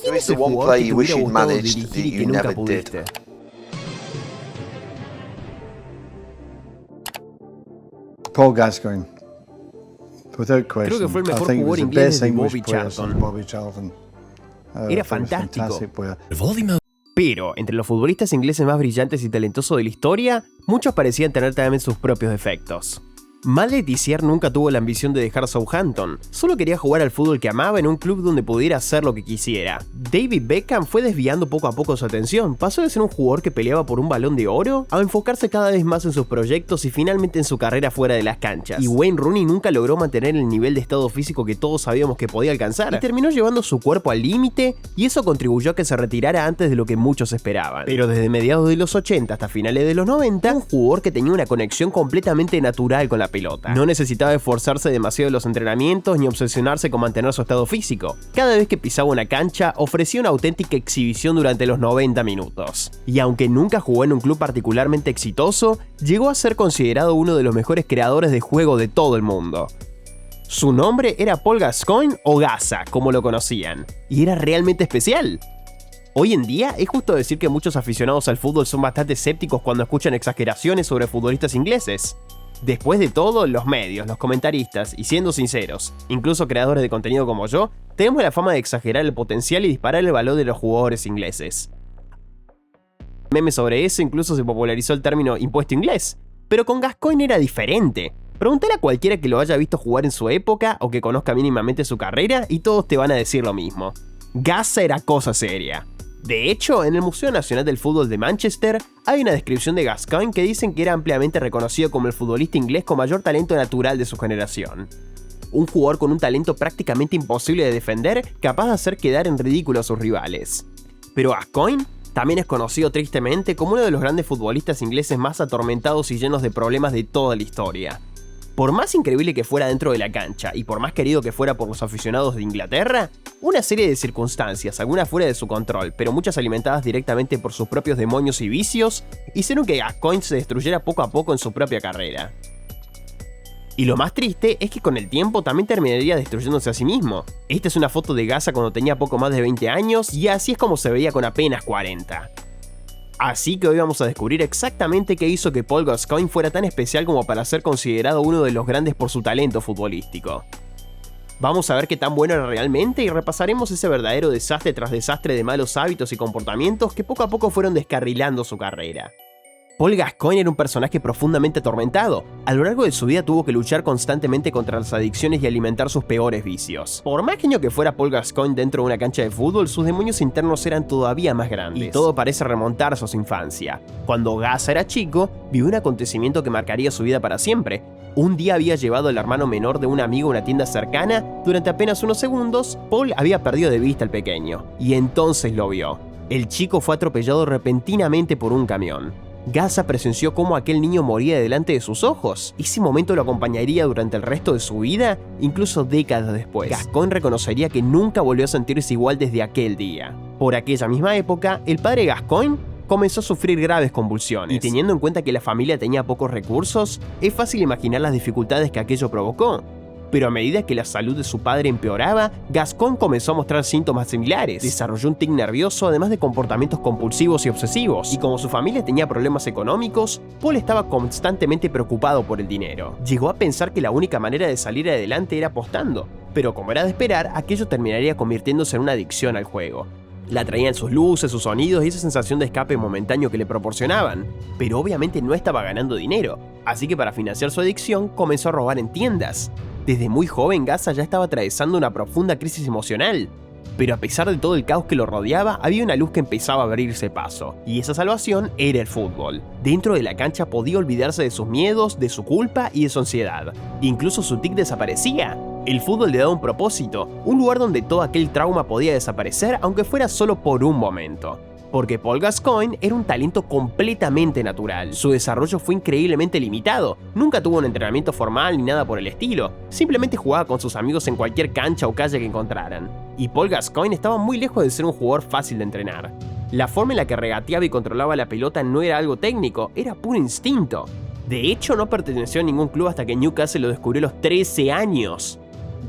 ¿Quién es el jugador que te hubiera gustado dirigir y que nunca pudiste? Paul Gascoigne. Without question. Creo que fue el mejor jugador inglés desde Bobby Charlton. Era fantástico. Pero, entre los futbolistas ingleses más brillantes y talentosos de la historia, muchos parecían tener también sus propios defectos. Mal Letizier nunca tuvo la ambición de dejar Southampton, solo quería jugar al fútbol que amaba en un club donde pudiera hacer lo que quisiera. David Beckham fue desviando poco a poco su atención, pasó de ser un jugador que peleaba por un balón de oro a enfocarse cada vez más en sus proyectos y finalmente en su carrera fuera de las canchas. Y Wayne Rooney nunca logró mantener el nivel de estado físico que todos sabíamos que podía alcanzar, y terminó llevando su cuerpo al límite, y eso contribuyó a que se retirara antes de lo que muchos esperaban. Pero desde mediados de los 80 hasta finales de los 90, un jugador que tenía una conexión completamente natural con la pelota. No necesitaba esforzarse demasiado en los entrenamientos ni obsesionarse con mantener su estado físico. Cada vez que pisaba una cancha, ofrecía una auténtica exhibición durante los 90 minutos. Y aunque nunca jugó en un club particularmente exitoso, llegó a ser considerado uno de los mejores creadores de juego de todo el mundo. Su nombre era Paul Gascoigne o Gasa, como lo conocían, y era realmente especial. Hoy en día es justo decir que muchos aficionados al fútbol son bastante escépticos cuando escuchan exageraciones sobre futbolistas ingleses. Después de todo, los medios, los comentaristas y siendo sinceros, incluso creadores de contenido como yo, tenemos la fama de exagerar el potencial y disparar el valor de los jugadores ingleses. Memes sobre eso, incluso se popularizó el término impuesto inglés, pero con Gascoigne era diferente. Pregúntale a cualquiera que lo haya visto jugar en su época o que conozca mínimamente su carrera y todos te van a decir lo mismo. Gasa era cosa seria. De hecho, en el Museo Nacional del Fútbol de Manchester hay una descripción de Gascoigne que dicen que era ampliamente reconocido como el futbolista inglés con mayor talento natural de su generación. Un jugador con un talento prácticamente imposible de defender, capaz de hacer quedar en ridículo a sus rivales. Pero Gascoigne también es conocido tristemente como uno de los grandes futbolistas ingleses más atormentados y llenos de problemas de toda la historia. Por más increíble que fuera dentro de la cancha y por más querido que fuera por los aficionados de Inglaterra, una serie de circunstancias, algunas fuera de su control, pero muchas alimentadas directamente por sus propios demonios y vicios, hicieron que Gascoigne se destruyera poco a poco en su propia carrera. Y lo más triste es que con el tiempo también terminaría destruyéndose a sí mismo. Esta es una foto de Gasa cuando tenía poco más de 20 años y así es como se veía con apenas 40. Así que hoy vamos a descubrir exactamente qué hizo que Paul Gascoigne fuera tan especial como para ser considerado uno de los grandes por su talento futbolístico. Vamos a ver qué tan bueno era realmente y repasaremos ese verdadero desastre tras desastre de malos hábitos y comportamientos que poco a poco fueron descarrilando su carrera. Paul Gascoigne era un personaje profundamente atormentado. A lo largo de su vida tuvo que luchar constantemente contra las adicciones y alimentar sus peores vicios. Por más genio que fuera Paul Gascoigne dentro de una cancha de fútbol, sus demonios internos eran todavía más grandes. Y todo parece remontarse a su infancia. Cuando Gasa era chico, vivió un acontecimiento que marcaría su vida para siempre. Un día había llevado al hermano menor de un amigo a una tienda cercana. Durante apenas unos segundos, Paul había perdido de vista al pequeño. Y entonces lo vio. El chico fue atropellado repentinamente por un camión. Gasa presenció cómo aquel niño moría delante de sus ojos. Ese momento lo acompañaría durante el resto de su vida, incluso décadas después. Gascoigne reconocería que nunca volvió a sentirse igual desde aquel día. Por aquella misma época, el padre Gascoigne comenzó a sufrir graves convulsiones. Y teniendo en cuenta que la familia tenía pocos recursos, es fácil imaginar las dificultades que aquello provocó. Pero a medida que la salud de su padre empeoraba, Gascoigne comenzó a mostrar síntomas similares. Desarrolló un tic nervioso, además de comportamientos compulsivos y obsesivos. Y como su familia tenía problemas económicos, Paul estaba constantemente preocupado por el dinero. Llegó a pensar que la única manera de salir adelante era apostando. Pero como era de esperar, aquello terminaría convirtiéndose en una adicción al juego. La atraían sus luces, sus sonidos y esa sensación de escape momentáneo que le proporcionaban. Pero obviamente no estaba ganando dinero, así que para financiar su adicción comenzó a robar en tiendas. Desde muy joven, Gasa ya estaba atravesando una profunda crisis emocional. Pero a pesar de todo el caos que lo rodeaba, había una luz que empezaba a abrirse paso. Y esa salvación era el fútbol. Dentro de la cancha podía olvidarse de sus miedos, de su culpa y de su ansiedad. Incluso su tic desaparecía. El fútbol le daba un propósito, un lugar donde todo aquel trauma podía desaparecer, aunque fuera solo por un momento. Porque Paul Gascoigne era un talento completamente natural. Su desarrollo fue increíblemente limitado. Nunca tuvo un entrenamiento formal ni nada por el estilo. Simplemente jugaba con sus amigos en cualquier cancha o calle que encontraran. Y Paul Gascoigne estaba muy lejos de ser un jugador fácil de entrenar. La forma en la que regateaba y controlaba la pelota no era algo técnico, era puro instinto. De hecho, no perteneció a ningún club hasta que Newcastle lo descubrió a los 13 años.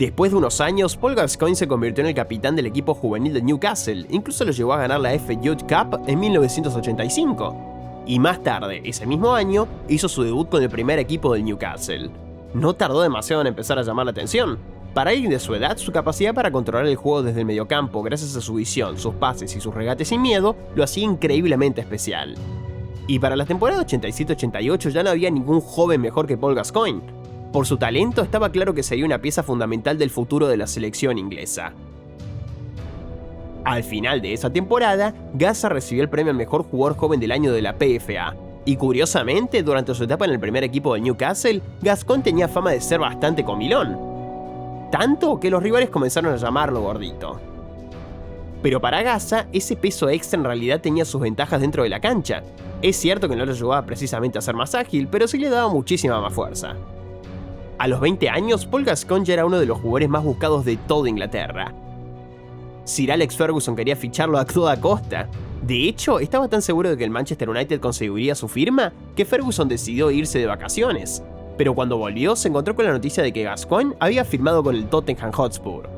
Después de unos años, Paul Gascoigne se convirtió en el capitán del equipo juvenil de Newcastle, incluso lo llevó a ganar la FA Youth Cup en 1985. Y más tarde, ese mismo año, hizo su debut con el primer equipo del Newcastle. No tardó demasiado en empezar a llamar la atención. Para alguien de su edad, su capacidad para controlar el juego desde el mediocampo, gracias a su visión, sus pases y sus regates sin miedo, lo hacía increíblemente especial. Y para la temporada 87-88 ya no había ningún joven mejor que Paul Gascoigne. Por su talento, estaba claro que sería una pieza fundamental del futuro de la selección inglesa. Al final de esa temporada, Gazza recibió el premio al mejor jugador joven del año de la PFA. Y curiosamente, durante su etapa en el primer equipo del Newcastle, Gascoigne tenía fama de ser bastante comilón. Tanto que los rivales comenzaron a llamarlo gordito. Pero para Gazza, ese peso extra en realidad tenía sus ventajas dentro de la cancha. Es cierto que no lo ayudaba precisamente a ser más ágil, pero sí le daba muchísima más fuerza. A los 20 años, Paul Gascoigne ya era uno de los jugadores más buscados de toda Inglaterra. Sir Alex Ferguson quería ficharlo a toda costa. De hecho, estaba tan seguro de que el Manchester United conseguiría su firma que Ferguson decidió irse de vacaciones. Pero cuando volvió, se encontró con la noticia de que Gascoigne había firmado con el Tottenham Hotspur.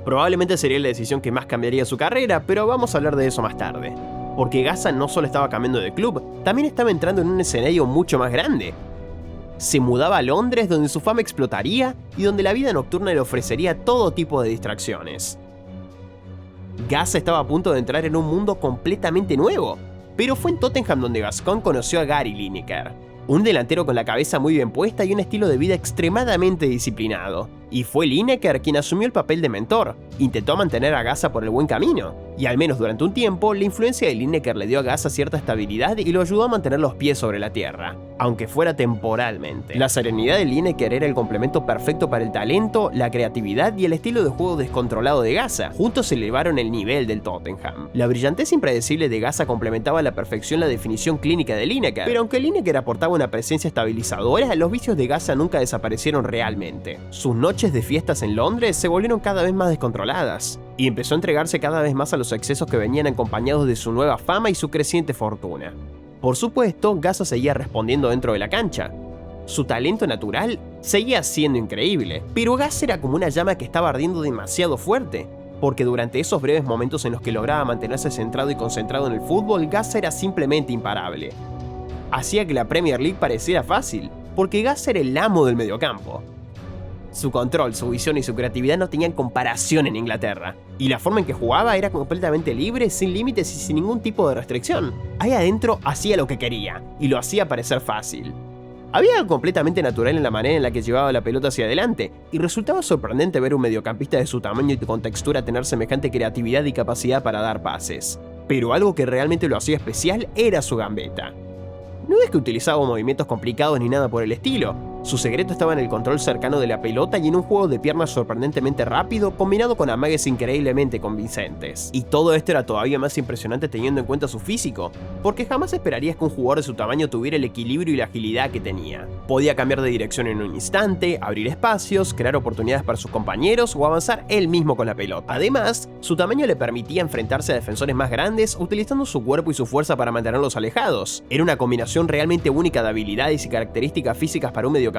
Probablemente sería la decisión que más cambiaría su carrera, pero vamos a hablar de eso más tarde. Porque Gazza no solo estaba cambiando de club, también estaba entrando en un escenario mucho más grande. Se mudaba a Londres, donde su fama explotaría y donde la vida nocturna le ofrecería todo tipo de distracciones. Gazza estaba a punto de entrar en un mundo completamente nuevo, pero fue en Tottenham donde Gascoigne conoció a Gary Lineker, un delantero con la cabeza muy bien puesta y un estilo de vida extremadamente disciplinado. Y fue Lineker quien asumió el papel de mentor, intentó mantener a Gazza por el buen camino, y al menos durante un tiempo, la influencia de Lineker le dio a Gazza cierta estabilidad y lo ayudó a mantener los pies sobre la tierra, aunque fuera temporalmente. La serenidad de Lineker era el complemento perfecto para el talento, la creatividad y el estilo de juego descontrolado de Gazza. Juntos elevaron el nivel del Tottenham. La brillantez impredecible de Gazza complementaba a la perfección la definición clínica de Lineker, pero aunque Lineker aportaba una presencia estabilizadora, los vicios de Gazza nunca desaparecieron realmente. Sus noches de fiestas en Londres se volvieron cada vez más descontroladas, y empezó a entregarse cada vez más a los excesos que venían acompañados de su nueva fama y su creciente fortuna. Por supuesto, Gazza seguía respondiendo dentro de la cancha. Su talento natural seguía siendo increíble, pero Gazza era como una llama que estaba ardiendo demasiado fuerte, porque durante esos breves momentos en los que lograba mantenerse centrado y concentrado en el fútbol, Gazza era simplemente imparable. Hacía que la Premier League pareciera fácil, porque Gazza era el amo del mediocampo. Su control, su visión y su creatividad no tenían comparación en Inglaterra, y la forma en que jugaba era completamente libre, sin límites y sin ningún tipo de restricción. Ahí adentro hacía lo que quería, y lo hacía parecer fácil. Había algo completamente natural en la manera en la que llevaba la pelota hacia adelante, y resultaba sorprendente ver un mediocampista de su tamaño y con textura tener semejante creatividad y capacidad para dar pases. Pero algo que realmente lo hacía especial era su gambeta. No es que utilizaba movimientos complicados ni nada por el estilo. Su secreto estaba en el control cercano de la pelota y en un juego de piernas sorprendentemente rápido, combinado con amagues increíblemente convincentes. Y todo esto era todavía más impresionante teniendo en cuenta su físico, porque jamás esperarías que un jugador de su tamaño tuviera el equilibrio y la agilidad que tenía. Podía cambiar de dirección en un instante, abrir espacios, crear oportunidades para sus compañeros o avanzar él mismo con la pelota. Además, su tamaño le permitía enfrentarse a defensores más grandes utilizando su cuerpo y su fuerza para mantenerlos alejados. Era una combinación realmente única de habilidades y características físicas para un mediocampista,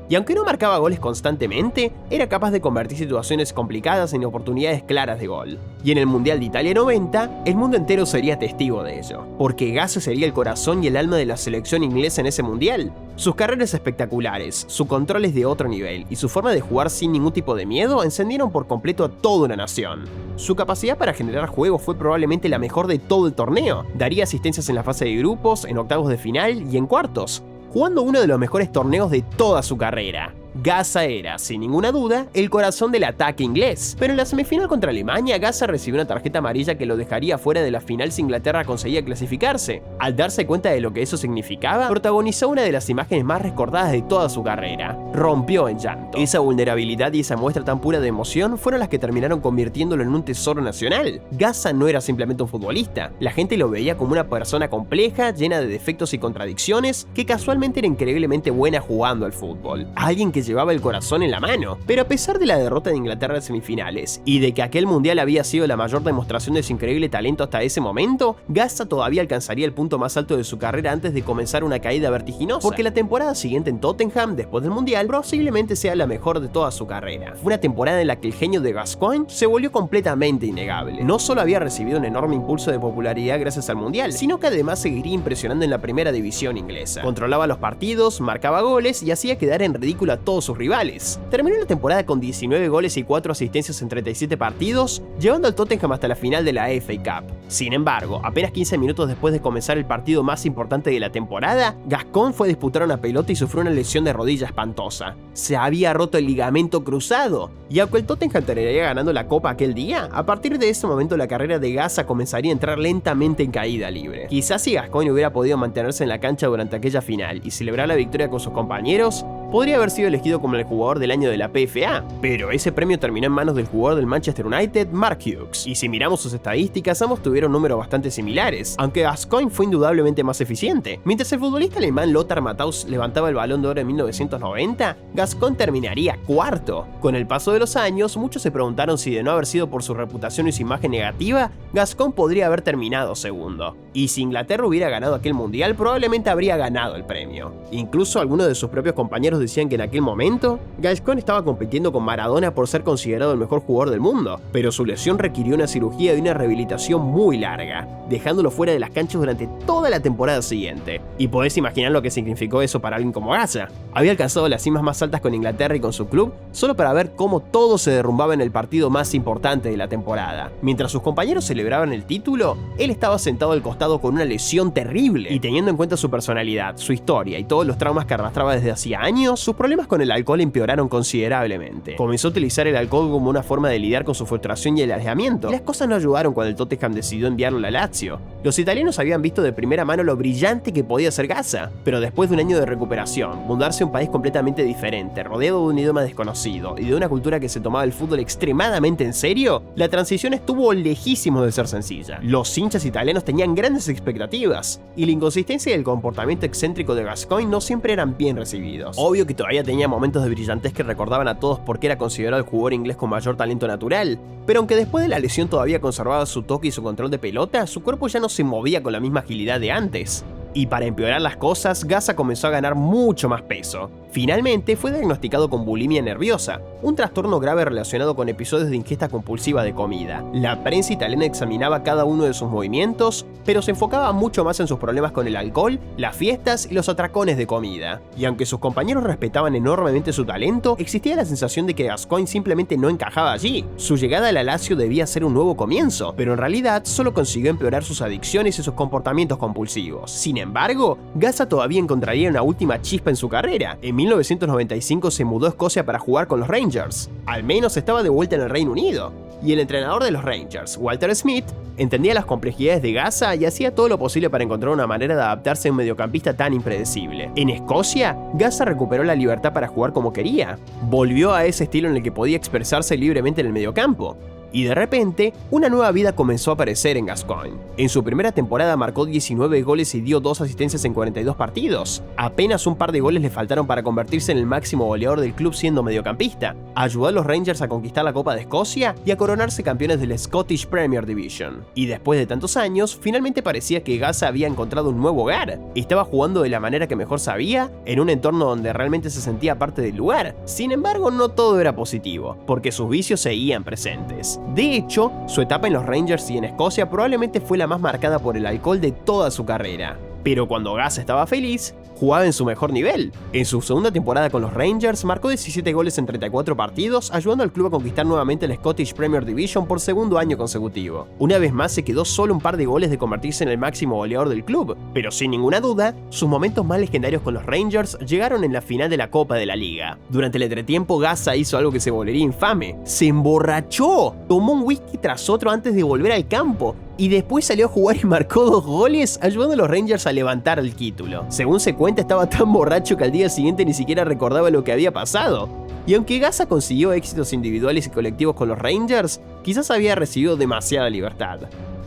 y aunque no marcaba goles constantemente, era capaz de convertir situaciones complicadas en oportunidades claras de gol. Y en el Mundial de Italia 90, el mundo entero sería testigo de ello, porque Gazza sería el corazón y el alma de la selección inglesa en ese Mundial. Sus carreras espectaculares, su control es de otro nivel, y su forma de jugar sin ningún tipo de miedo encendieron por completo a toda una nación. Su capacidad para generar juego fue probablemente la mejor de todo el torneo. Daría asistencias en la fase de grupos, en octavos de final y en cuartos, jugando uno de los mejores torneos de toda su carrera. Gazza era, sin ninguna duda, el corazón del ataque inglés, pero en la semifinal contra Alemania, Gazza recibió una tarjeta amarilla que lo dejaría fuera de la final si Inglaterra conseguía clasificarse. Al darse cuenta de lo que eso significaba, protagonizó una de las imágenes más recordadas de toda su carrera. Rompió en llanto. Esa vulnerabilidad y esa muestra tan pura de emoción fueron las que terminaron convirtiéndolo en un tesoro nacional. Gazza no era simplemente un futbolista, la gente lo veía como una persona compleja, llena de defectos y contradicciones, que casualmente era increíblemente buena jugando al fútbol. Alguien que llevaba el corazón en la mano. Pero a pesar de la derrota de Inglaterra en semifinales y de que aquel mundial había sido la mayor demostración de su increíble talento hasta ese momento, Gazza todavía alcanzaría el punto más alto de su carrera antes de comenzar una caída vertiginosa, porque la temporada siguiente en Tottenham, después del mundial, posiblemente sea la mejor de toda su carrera. Fue una temporada en la que el genio de Gascoigne se volvió completamente innegable. No solo había recibido un enorme impulso de popularidad gracias al mundial, sino que además seguiría impresionando en la primera división inglesa. Controlaba los partidos, marcaba goles y hacía quedar en ridículo a todos sus rivales. Terminó la temporada con 19 goles y 4 asistencias en 37 partidos, llevando al Tottenham hasta la final de la FA Cup. Sin embargo, apenas 15 minutos después de comenzar el partido más importante de la temporada, Gascoigne fue a disputar una pelota y sufrió una lesión de rodilla espantosa. Se había roto el ligamento cruzado, y aunque el Tottenham terminaría ganando la copa aquel día, a partir de ese momento la carrera de Gazza comenzaría a entrar lentamente en caída libre. Quizás si Gascoigne hubiera podido mantenerse en la cancha durante aquella final y celebrar la victoria con sus compañeros, podría haber sido elegido como el jugador del año de la PFA, pero ese premio terminó en manos del jugador del Manchester United, Mark Hughes, y si miramos sus estadísticas, ambos tuvieron números bastante similares, aunque Gascoigne fue indudablemente más eficiente. Mientras el futbolista alemán Lothar Matthaus levantaba el Balón de Oro en 1990, Gascoigne terminaría cuarto. Con el paso de los años, muchos se preguntaron si de no haber sido por su reputación y su imagen negativa, Gascoigne podría haber terminado segundo. Y si Inglaterra hubiera ganado aquel mundial, probablemente habría ganado el premio. Incluso algunos de sus propios compañeros decían que en aquel momento, Gascoigne estaba compitiendo con Maradona por ser considerado el mejor jugador del mundo, pero su lesión requirió una cirugía y una rehabilitación muy larga, dejándolo fuera de las canchas durante toda la temporada siguiente. Y podés imaginar lo que significó eso para alguien como Gazza. Había alcanzado las cimas más altas con Inglaterra y con su club, solo para ver cómo todo se derrumbaba en el partido más importante de la temporada. Mientras sus compañeros celebraban el título, él estaba sentado al costado con una lesión terrible, y teniendo en cuenta su personalidad, su historia y todos los traumas que arrastraba desde hacía años, sus problemas con el alcohol empeoraron considerablemente. Comenzó a utilizar el alcohol como una forma de lidiar con su frustración y el alejamiento, y las cosas no ayudaron cuando el Tottenham decidió enviarlo a la Lazio. Los italianos habían visto de primera mano lo brillante que podía ser Gazza, pero después de un año de recuperación, mudarse a un país completamente diferente, rodeado de un idioma desconocido y de una cultura que se tomaba el fútbol extremadamente en serio, la transición estuvo lejísimo de ser sencilla. Los hinchas italianos tenían grandes expectativas, y la inconsistencia y el comportamiento excéntrico de Gascoigne no siempre eran bien recibidos. Obvio que todavía tenía momentos de brillantez que recordaban a todos porque era considerado el jugador inglés con mayor talento natural, pero aunque después de la lesión todavía conservaba su toque y su control de pelota, su cuerpo ya no se movía con la misma agilidad de antes. Y para empeorar las cosas, Gazza comenzó a ganar mucho más peso. Finalmente fue diagnosticado con bulimia nerviosa, un trastorno grave relacionado con episodios de ingesta compulsiva de comida. La prensa italiana examinaba cada uno de sus movimientos, pero se enfocaba mucho más en sus problemas con el alcohol, las fiestas y los atracones de comida. Y aunque sus compañeros respetaban enormemente su talento, existía la sensación de que Gascoigne simplemente no encajaba allí. Su llegada a la Lazio debía ser un nuevo comienzo, pero en realidad solo consiguió empeorar sus adicciones y sus comportamientos compulsivos. Sin embargo, Gazza todavía encontraría una última chispa en su carrera. En 1995 se mudó a Escocia para jugar con los Rangers. Al menos estaba de vuelta en el Reino Unido. Y el entrenador de los Rangers, Walter Smith, entendía las complejidades de Gazza y hacía todo lo posible para encontrar una manera de adaptarse a un mediocampista tan impredecible. En Escocia, Gazza recuperó la libertad para jugar como quería. Volvió a ese estilo en el que podía expresarse libremente en el mediocampo. Y de repente, una nueva vida comenzó a aparecer en Gascoigne. En su primera temporada marcó 19 goles y dio 2 asistencias en 42 partidos. Apenas un par de goles le faltaron para convertirse en el máximo goleador del club siendo mediocampista. Ayudó a los Rangers a conquistar la Copa de Escocia y a coronarse campeones del Scottish Premier Division. Y después de tantos años, finalmente parecía que Gazza había encontrado un nuevo hogar. Estaba jugando de la manera que mejor sabía, en un entorno donde realmente se sentía parte del lugar. Sin embargo, no todo era positivo, porque sus vicios seguían presentes. De hecho, su etapa en los Rangers y en Escocia probablemente fue la más marcada por el alcohol de toda su carrera. Pero cuando Gazza estaba feliz, jugaba en su mejor nivel. En su segunda temporada con los Rangers marcó 17 goles en 34 partidos, ayudando al club a conquistar nuevamente el Scottish Premier Division por segundo año consecutivo. Una vez más se quedó solo un par de goles de convertirse en el máximo goleador del club, pero sin ninguna duda, sus momentos más legendarios con los Rangers llegaron en la final de la Copa de la Liga. Durante el entretiempo, Gazza hizo algo que se volvería infame: se emborrachó, tomó un whisky tras otro antes de volver al campo, y después salió a jugar y marcó 2 goles, ayudando a los Rangers a levantar el título. Según se cuenta, estaba tan borracho que al día siguiente ni siquiera recordaba lo que había pasado. Y aunque Gazza consiguió éxitos individuales y colectivos con los Rangers, quizás había recibido demasiada libertad.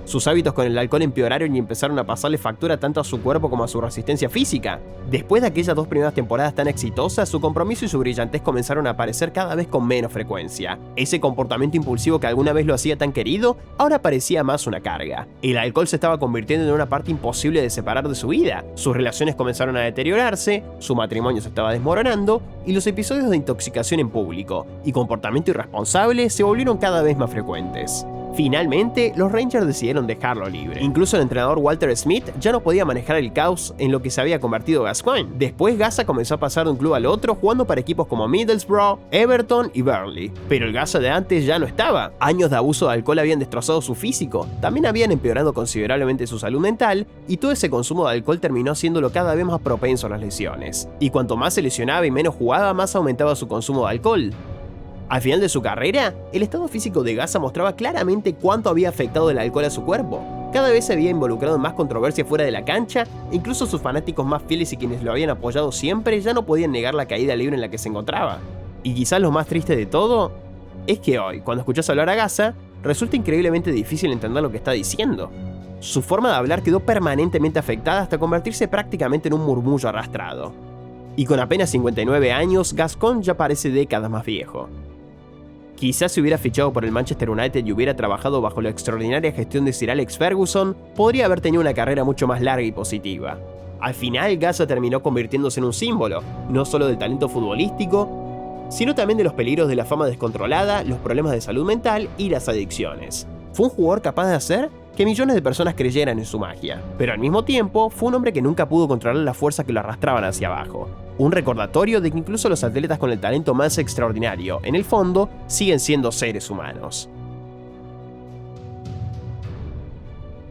Sus hábitos con el alcohol empeoraron y empezaron a pasarle factura tanto a su cuerpo como a su resistencia física. Después de aquellas 2 primeras temporadas tan exitosas, su compromiso y su brillantez comenzaron a aparecer cada vez con menos frecuencia. Ese comportamiento impulsivo que alguna vez lo hacía tan querido, ahora parecía más una carga. El alcohol se estaba convirtiendo en una parte imposible de separar de su vida. Sus relaciones comenzaron a deteriorarse, su matrimonio se estaba desmoronando, y los episodios de intoxicación en público y comportamiento irresponsable se volvieron cada vez más frecuentes. Finalmente, los Rangers decidieron dejarlo libre. Incluso el entrenador Walter Smith ya no podía manejar el caos en lo que se había convertido Gascoigne. Después, Gasa comenzó a pasar de un club al otro jugando para equipos como Middlesbrough, Everton y Burnley. Pero el Gasa de antes ya no estaba. Años de abuso de alcohol habían destrozado su físico, también habían empeorado considerablemente su salud mental, y todo ese consumo de alcohol terminó haciéndolo cada vez más propenso a las lesiones. Y cuanto más se lesionaba y menos jugaba, más aumentaba su consumo de alcohol. Al final de su carrera, el estado físico de Gasa mostraba claramente cuánto había afectado el alcohol a su cuerpo. Cada vez se había involucrado en más controversia fuera de la cancha, incluso sus fanáticos más fieles y quienes lo habían apoyado siempre ya no podían negar la caída libre en la que se encontraba. Y quizás lo más triste de todo es que hoy, cuando escuchas hablar a Gasa, resulta increíblemente difícil entender lo que está diciendo. Su forma de hablar quedó permanentemente afectada hasta convertirse prácticamente en un murmullo arrastrado. Y con apenas 59 años, Gascoigne ya parece décadas más viejo. Quizás si hubiera fichado por el Manchester United y hubiera trabajado bajo la extraordinaria gestión de Sir Alex Ferguson, podría haber tenido una carrera mucho más larga y positiva. Al final, Gasa terminó convirtiéndose en un símbolo, no solo del talento futbolístico, sino también de los peligros de la fama descontrolada, los problemas de salud mental y las adicciones. Fue un jugador capaz de hacer que millones de personas creyeran en su magia, pero al mismo tiempo fue un hombre que nunca pudo controlar las fuerzas que lo arrastraban hacia abajo. Un recordatorio de que incluso los atletas con el talento más extraordinario, en el fondo, siguen siendo seres humanos.